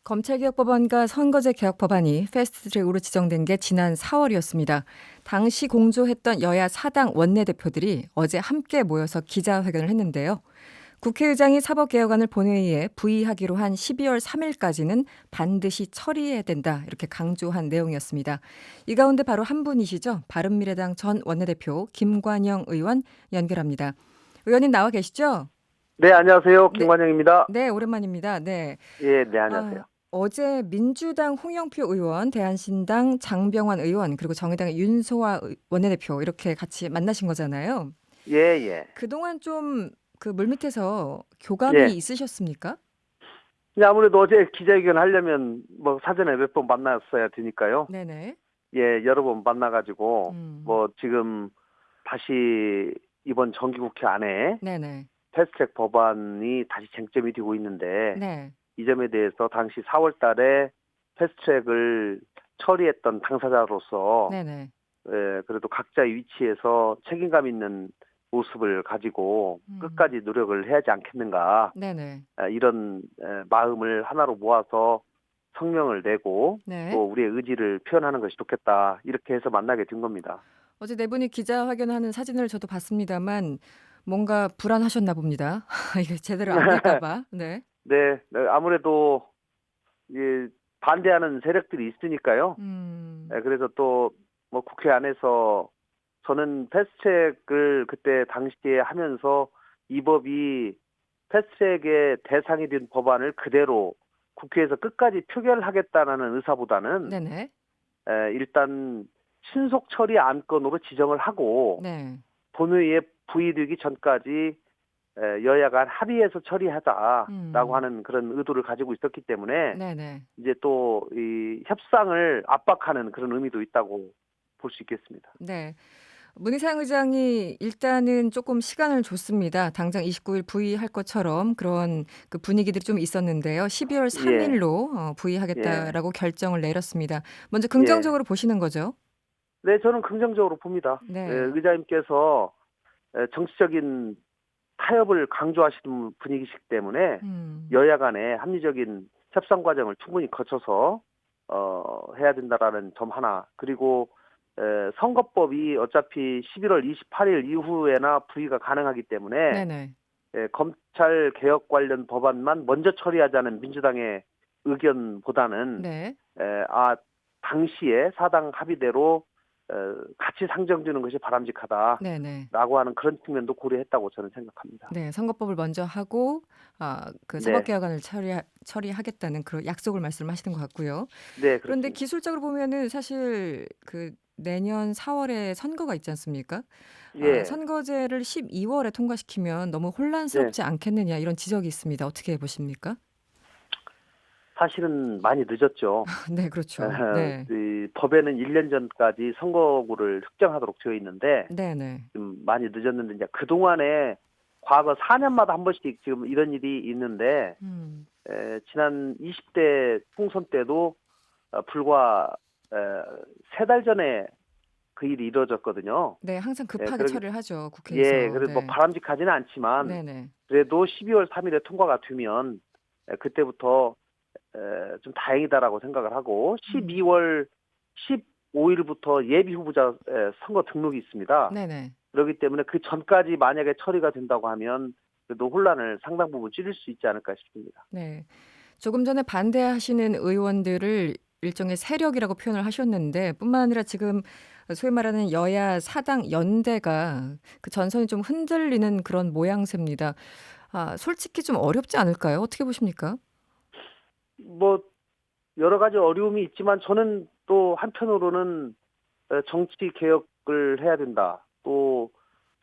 검찰개혁법안과 선거제 개혁 법안이 패스트트랙으로 지정된 게 지난 4월이었습니다. 당시 공조했던 여야 사당 원내대표들이 어제 함께 모여서 기자회견을 했는데요. 국회의장이 사법개혁안을 본회의에 부의하기로 한 12월 3일까지는 반드시 처리해야 된다 이렇게 강조한 내용이었습니다. 이 가운데 바로 한 분이시죠. 바른미래당 전 원내대표 김관영 의원 연결합니다. 의원님 나와 계시죠? 네, 안녕하세요. 네, 김관영입니다. 네 오랜만입니다. 네. 예, 네, 안녕하세요. 어제 민주당 홍영표 의원, 대한신당 장병환 의원, 그리고 정의당의 윤소아 원내대표 이렇게 같이 만나신 거잖아요. 예, 예. 그동안 좀 그 물밑에서 교감이 예. 있으셨습니까? 근데 아무래도 어제 기자회견 하려면 뭐 사전에 몇 번 만났어야 되니까요. 네네. 예, 여러 번 만나가지고 음. 뭐 지금 다시 이번 정기국회 안에 네네. 패스트트랙 법안이 다시 쟁점이 되고 있는데 네. 이 점에 대해서 당시 4월 달에 패스트트랙을 처리했던 당사자로서 네네. 그래도 각자의 위치에서 책임감 있는 모습을 가지고 끝까지 노력을 해야지 않겠는가. 네네. 이런 마음을 하나로 모아서 성명을 내고 네. 또 우리의 의지를 표현하는 것이 좋겠다. 이렇게 해서 만나게 된 겁니다. 어제 네 분이 기자회견하는 사진을 저도 봤습니다만 뭔가 불안하셨나 봅니다. 이게 제대로 안 될까 봐. 네. 네, 아무래도 반대하는 세력들이 있으니까요. 음. 그래서 또 뭐 국회 안에서 저는 패스트트랙을 그때 당시에 하면서 이 법이 패스트트랙의 대상이 된 법안을 그대로 국회에서 끝까지 표결하겠다는 의사보다는 네네. 일단 신속 처리 안건으로 지정을 하고 네. 본회의에 부의되기 전까지 여야 간 합의해서 처리하자라고 하는 그런 의도를 가지고 있었기 때문에 네네. 이제 또 이 협상을 압박하는 그런 의미도 있다고 볼 수 있겠습니다. 네. 문희상 의장이 일단은 조금 시간을 줬습니다. 당장 29일 부의할 것처럼 그런 그 분위기들이 좀 있었는데요. 12월 예, 3일로 예, 부의하겠다라고 결정을 내렸습니다. 먼저 예. 긍정적으로 보시는 거죠? 네, 저는 긍정적으로 봅니다. 네. 의장님께서 정치적인 타협을 강조하시는 분위기시기 때문에 음. 여야 간의 합리적인 협상 과정을 충분히 거쳐서 해야 된다라는 점 하나. 그리고 선거법이 어차피 11월 28일 이후에나 부의가 가능하기 때문에 네네. 검찰 개혁 관련 법안만 먼저 처리하자는 민주당의 의견보다는 네. 당시에 사당 합의대로 같이 상정 주는 것이 바람직하다라고 네네. 하는 그런 측면도 고려했다고 저는 생각합니다. 네. 선거법을 먼저 하고 그 네, 사법개혁안을 처리하겠다는 그런 약속을 말씀하시는 것 같고요. 네, 그런데 그렇습니다. 기술적으로 보면은 사실 그 내년 4월에 선거가 있지 않습니까? 예, 선거제를 12월에 통과시키면 너무 네. 혼란스럽지 않겠느냐 이런 지적이 있습니다. 어떻게 보십니까? 사실은 많이 늦었죠. 네, 그렇죠. 네. 이 법에는 1년 전까지 선거구를 특정하도록 되어 있는데 네네. 좀 많이 늦었는데 이제 그동안에 과거 4년마다 한 번씩 지금 이런 일이 있는데 음. 지난 20대 총선 때도 불과 3달 전에 그 일이 이루어졌거든요. 네, 항상 예, 급하게 그러기, 처리를 하죠, 예, 국회에서. 그래도 뭐 네. 바람직하지는 않지만 네네. 그래도 12월 3일에 통과가 되면 그때부터 좀 다행이다라고 생각을 하고 음. 12월 15일부터 예비 후보자 선거 등록이 있습니다. 네네. 그렇기 때문에 그 전까지 만약에 처리가 된다고 하면 그래도 혼란을 상당 부분 줄일 수 있지 않을까 싶습니다. 네. 조금 전에 반대하시는 의원들을 일종의 세력이라고 표현을 하셨는데 뿐만 아니라 지금 소위 말하는 여야 사당 연대가 그 전선이 좀 흔들리는 그런 모양새입니다. 솔직히 좀 어렵지 않을까요? 어떻게 보십니까? 뭐 여러 가지 어려움이 있지만 저는 또 한편으로는 정치 개혁을 해야 된다. 또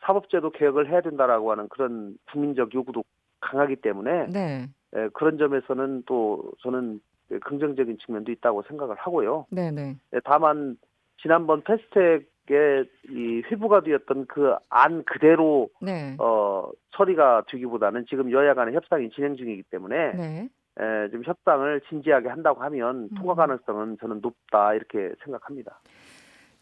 사법제도 개혁을 해야 된다라고 하는 그런 국민적 요구도 강하기 때문에 네. 그런 점에서는 또 저는 긍정적인 측면도 있다고 생각을 하고요. 네네. 다만 지난번 패스트트랙에 이 회부가 되었던 그 안 그대로 네. 처리가 되기보다는 지금 여야 간의 협상이 진행 중이기 때문에 네. 좀 협상을 진지하게 한다고 하면 통과 음. 가능성은 저는 높다 이렇게 생각합니다.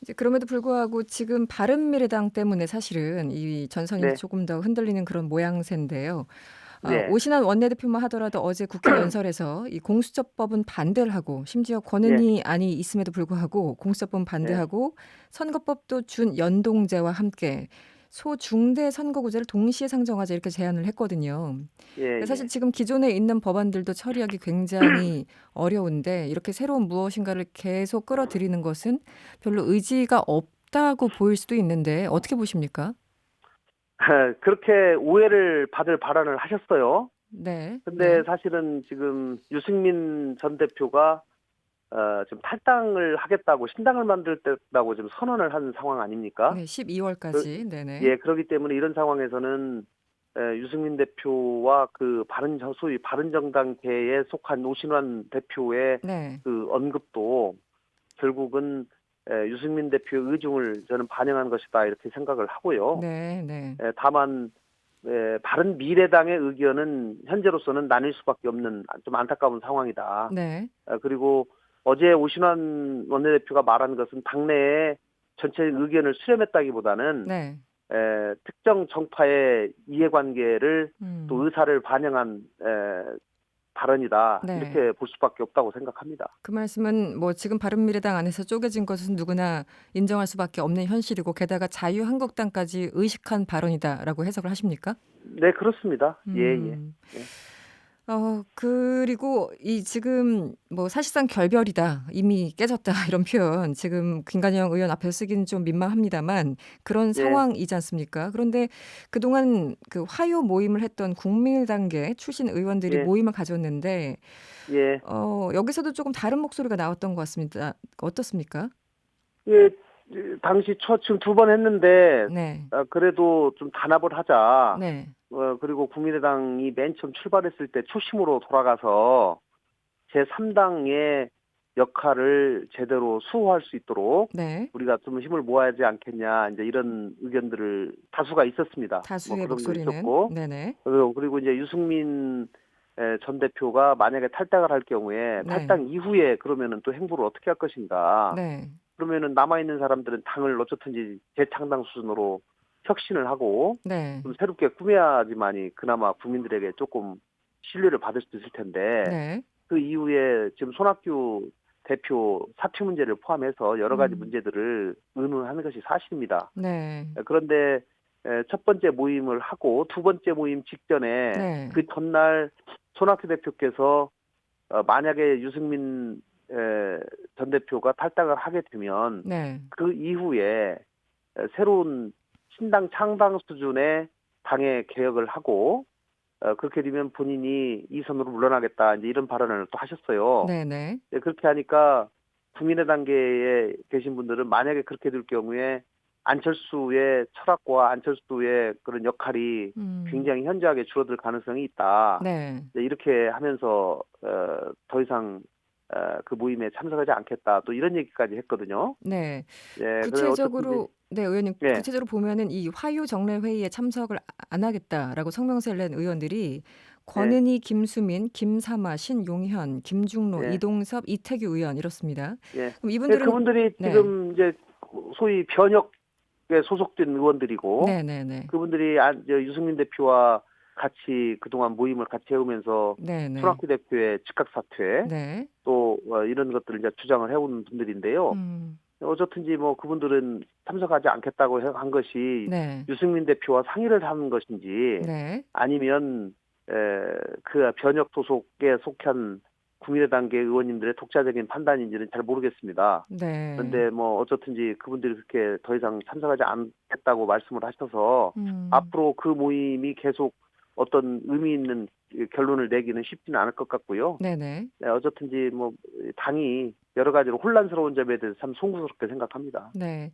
이제 그럼에도 불구하고 지금 바른미래당 때문에 사실은 이 전선이 네, 조금 더 흔들리는 그런 모양새인데요. 네, 오신환 원내대표만 하더라도 어제 국회 연설에서 이 공수처법은 반대를 하고 심지어 예, 권은희 안이 있음에도 불구하고 공수처법은 예, 반대하고 선거법도 준연동제와 함께 소중대 선거구제를 동시에 상정하자 이렇게 제안을 했거든요. 예, 사실 예. 지금 기존에 있는 법안들도 처리하기 굉장히 어려운데 이렇게 새로운 무엇인가를 계속 끌어들이는 것은 별로 의지가 없다고 보일 수도 있는데 어떻게 보십니까? 그렇게 오해를 받을 발언을 하셨어요. 네, 근데 네, 사실은 지금 유승민 전 대표가 지금 탈당을 하겠다고 신당을 만들겠다고 지금 선언을 한 상황 아닙니까? 네, 그, 12월까지, 네네, 예, 그렇기 때문에 이런 상황에서는 유승민 대표와 그 소위 바른정당계에 속한 오신환 대표의 네, 그 언급도 결국은 유승민 대표의 의중을 저는 반영한 것이다 이렇게 생각을 하고요. 네, 네, 다만 바른미래당의 의견은 현재로서는 나뉠 수밖에 없는 좀 안타까운 상황이다. 네, 그리고 어제 오신환 원내대표가 말한 것은 당내에 전체 의견을 수렴했다기보다는 네, 특정 정파의 이해관계를 또 음, 의사를 반영한 발언이다 네. 이렇게 볼 수밖에 없다고 생각합니다. 그 말씀은 뭐 지금 바른미래당 안에서 쪼개진 것은 누구나 인정할 수밖에 없는 현실이고 게다가 자유한국당까지 의식한 발언이다라고 해석을 하십니까? 네, 그렇습니다. 예, 예. 음. 그리고 이 지금 뭐 사실상 결별이다, 이미 깨졌다 이런 표현 지금 김관영 의원 앞에서 쓰기는 좀 민망합니다만 그런 예, 상황이지 않습니까? 그런데 그동안 그 화요 모임을 했던 국민의당계 출신 의원들이 예, 모임을 가졌는데 예. 여기서도 조금 다른 목소리가 나왔던 것 같습니다. 어떻습니까? 예, 당시 지금 두 번 했는데 네, 그래도 좀 단합을 하자. 네, 그리고 국민의당이 맨 처음 출발했을 때 초심으로 돌아가서 제3당의 역할을 제대로 수호할 수 있도록 네. 우리가 좀 힘을 모아야 하지 않겠냐, 이제 이런 의견들을 다수가 있었습니다. 뭐 다수의 그런 거 목소리는 있었고, 네네, 그리고 이제 유승민 전 대표가 만약에 탈당을 할 경우에 네, 탈당 이후에 그러면은 또 행보를 어떻게 할 것인가. 네, 그러면은 남아있는 사람들은 당을 어쨌든지 재창당 수준으로 혁신을 하고 네, 좀 새롭게 꾸며야지만이 그나마 국민들에게 조금 신뢰를 받을 수 있을 텐데 네, 그 이후에 지금 손학규 대표 사퇴 문제를 포함해서 여러 가지 음, 문제들을 의논하는 것이 사실입니다. 네, 그런데 첫 번째 모임을 하고 두 번째 모임 직전에 네. 그 전날 손학규 대표께서 만약에 유승민 전 대표가 탈당을 하게 되면 네. 그 이후에 새로운 신당 창당 수준의 당의 개혁을 하고 그렇게 되면 본인이 이 선으로 물러나겠다 이제 이런 발언을 또 하셨어요. 네네. 그렇게 하니까 국민의당계에 계신 분들은 만약에 그렇게 될 경우에 안철수의 철학과 안철수의 그런 역할이 음, 굉장히 현저하게 줄어들 가능성이 있다. 네. 이제 이렇게 하면서 더 이상 그 모임에 참석하지 않겠다. 또 이런 얘기까지 했거든요. 네. 예, 그래 어쨌든지 구체적으로, 네, 의원님, 예, 구체적으로 보면은 이 화요 정례 회의에 참석을 안 하겠다라고 성명서를 낸 의원들이 예, 권은희, 김수민, 김사마, 신용현, 김중로, 예, 이동섭, 이태규 의원 이렇습니다. 예. 그럼 예, 이분들은 그분들이 네, 지금 이제 소위 변혁에 소속된 의원들이고 네, 네, 네, 그분들이 유승민 대표와 같이 그동안 모임을 같이 해오면서 네, 네, 손학규 대표의 즉각 사퇴 네, 또 이런 것들을 이제 주장을 해온 분들인데요. 음, 어쨌든지 뭐 그분들은 참석하지 않겠다고 한 것이 네, 유승민 대표와 상의를 하는 것인지 네, 아니면 그 변혁 소속에 속한 국민의당계 의원님들의 독자적인 판단인지는 잘 모르겠습니다. 네, 그런데 뭐 어쨌든지 그분들이 그렇게 더 이상 참석하지 않겠다고 말씀을 하셔서 음, 앞으로 그 모임이 계속 어떤 의미 있는 결론을 내기는 쉽지는 않을 것 같고요. 네, 네. 네, 어쨌든지 뭐 당이 여러 가지로 혼란스러운 점에 대해서 참 송구스럽게 생각합니다. 네.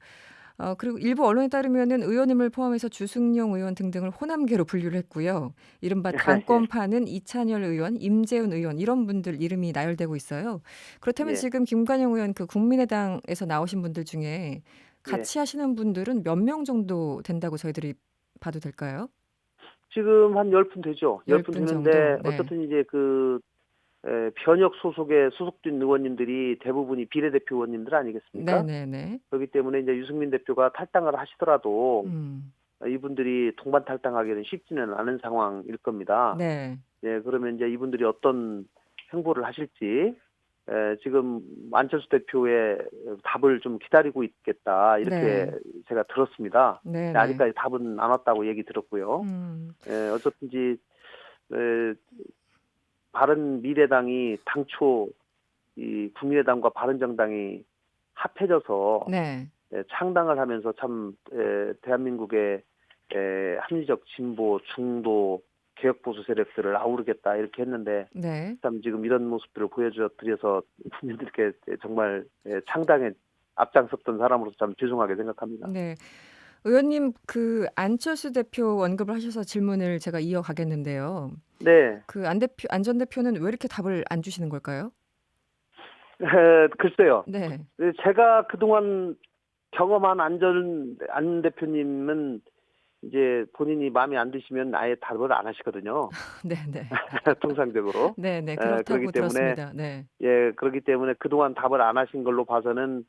그리고 일부 언론에 따르면은 의원님을 포함해서 주승용 의원 등등을 호남계로 분류를 했고요. 이른바 예, 당권파는 이찬열 의원, 임재훈 의원 이런 분들 이름이 나열되고 있어요. 그렇다면 예, 지금 김관영 의원 그 국민의당에서 나오신 분들 중에 예. 같이 하시는 분들은 몇 명 정도 된다고 저희들이 봐도 될까요? 지금 한 10분 되죠. 10분 10분 정도. 되는데 네. 어쨌든 이제 그 변혁 소속에 소속된 의원님들이 대부분이 비례대표 의원님들 아니겠습니까? 네네네. 그렇기 때문에 이제 유승민 대표가 탈당을 하시더라도 음. 이분들이 동반 탈당하기는 쉽지는 않은 상황일 겁니다. 네. 예, 그러면 이제 이분들이 어떤 행보를 하실지 지금 안철수 대표의 답을 좀 기다리고 있겠다 이렇게 네. 제가 들었습니다. 네. 네. 아직까지 답은 안 왔다고 얘기 들었고요. 어쨌든지 바른미래당이 당초 이 국민의당과 바른정당이 합해져서 네. 창당을 하면서 참 대한민국의 합리적 진보, 중도, 개혁보수 세력들을 아우르겠다 이렇게 했는데 네. 참 지금 이런 모습들을 보여드려서 국민들께 정말 창당에 앞장섰던 사람으로서 참 죄송하게 생각합니다. 네. 의원님 그 안철수 대표 언급을 하셔서 질문을 제가 이어가겠는데요. 네, 그 안 전 대표는 왜 이렇게 답을 안 주시는 걸까요? 글쎄요. 네. 제가 그동안 경험한 안 대표님은 이제 본인이 마음에 안 드시면 아예 답을 안 하시거든요. 네, 네. 통상적으로. 네, 네. 그렇기 그렇다고 때문에 들었습니다. 네. 예, 그렇기 때문에 그동안 답을 안 하신 걸로 봐서는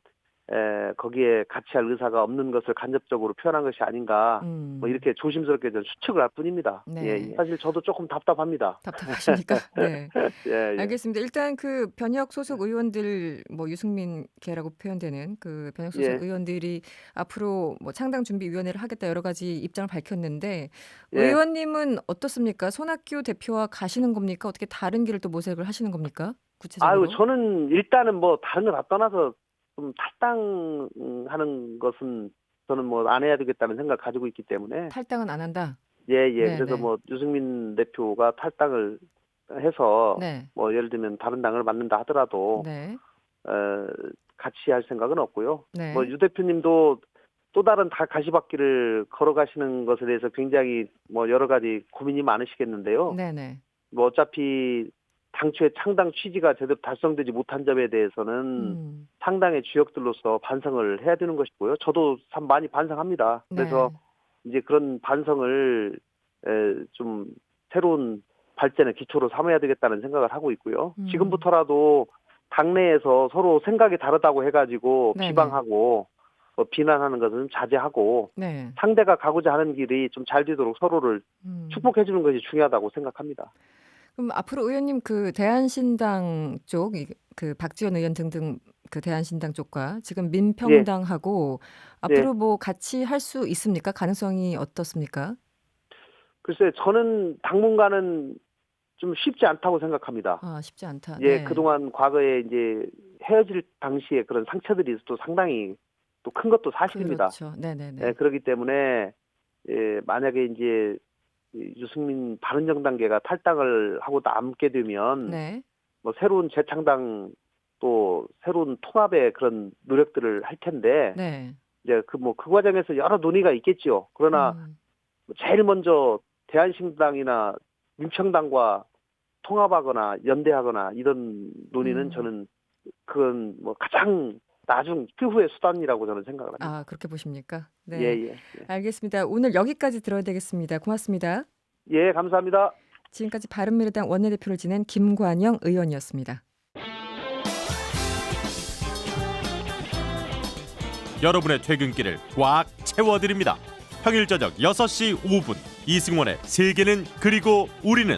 거기에 같이 할 의사가 없는 것을 간접적으로 표현한 것이 아닌가 뭐 이렇게 조심스럽게 좀 추측을 할 뿐입니다. 네. 예, 사실 저도 조금 답답합니다. 답답하십니까? 네. 예, 예. 알겠습니다. 일단 그 변혁 소속 의원들 뭐 유승민 계라고 표현되는 그 변혁 소속 예. 의원들이 앞으로 뭐 창당 준비 위원회를 하겠다 여러 가지 입장을 밝혔는데 예. 의원님은 어떻습니까? 손학규 대표와 가시는 겁니까? 어떻게 다른 길을 또 모색을 하시는 겁니까? 구체적으로? 아유, 저는 일단은 뭐 다른 거 다 떠나서 좀 탈당하는 것은 저는 뭐 안 해야 되겠다는 생각을 가지고 있기 때문에 탈당은 안 한다. 예, 예. 네, 그래서 네. 뭐 유승민 대표가 탈당을 해서 네. 뭐 예를 들면 다른 당을 맡는다 하더라도 네. 같이 할 생각은 없고요. 네. 뭐 유 대표님도 또 다른 가시밭길을 걸어가시는 것에 대해서 굉장히 뭐 여러 가지 고민이 많으시겠는데요. 네, 네. 뭐 어차피 당초에 창당 취지가 제대로 달성되지 못한 점에 대해서는 창당의 주역들로서 반성을 해야 되는 것이고요. 저도 참 많이 반성합니다. 그래서 이제 그런 반성을 좀 새로운 발전의 기초로 삼아야 되겠다는 생각을 하고 있고요. 지금부터라도 당내에서 서로 생각이 다르다고 해가지고 네네. 비방하고 비난하는 것은 좀 자제하고 네. 상대가 가고자 하는 길이 좀 잘 되도록 서로를 축복해 주는 것이 중요하다고 생각합니다. 그럼 앞으로 의원님 그 대한신당 쪽, 그 박지원 의원 등등 그 대한신당 쪽과 지금 민평당하고 앞으로 뭐 같이 할 수 있습니까? 가능성이 어떻습니까? 글쎄, 저는 당분간은 좀 쉽지 않다고 생각합니다. 아, 쉽지 않다. 예, 네. 그동안 과거에 이제 헤어질 당시에 그런 상처들이 또 상당히 또 큰 것도 사실입니다. 그렇죠. 네네네. 예, 그렇기 때문에 만약에 이제 유승민 바른정당계가 탈당을 하고 남게 되면 네. 뭐 새로운 재창당 또 새로운 통합의 그런 노력들을 할 텐데 네. 이제 그 과정에서 여러 논의가 있겠지요. 그러나 제일 먼저 대한신당이나 민평당과 통합하거나 연대하거나 이런 논의는 저는 그건 뭐 가장 나중 최후의 수단이라고 저는 생각을 합니다. 아, 그렇게 보십니까? 네. 예. 알겠습니다. 오늘 여기까지 들어야 되겠습니다. 고맙습니다. 예, 감사합니다. 지금까지 바른미래당 원내대표를 지낸 김관영 의원이었습니다. 여러분의 퇴근길을 꽉 채워드립니다. 평일 저녁 6시 5분 이승원의 세계는 그리고 우리는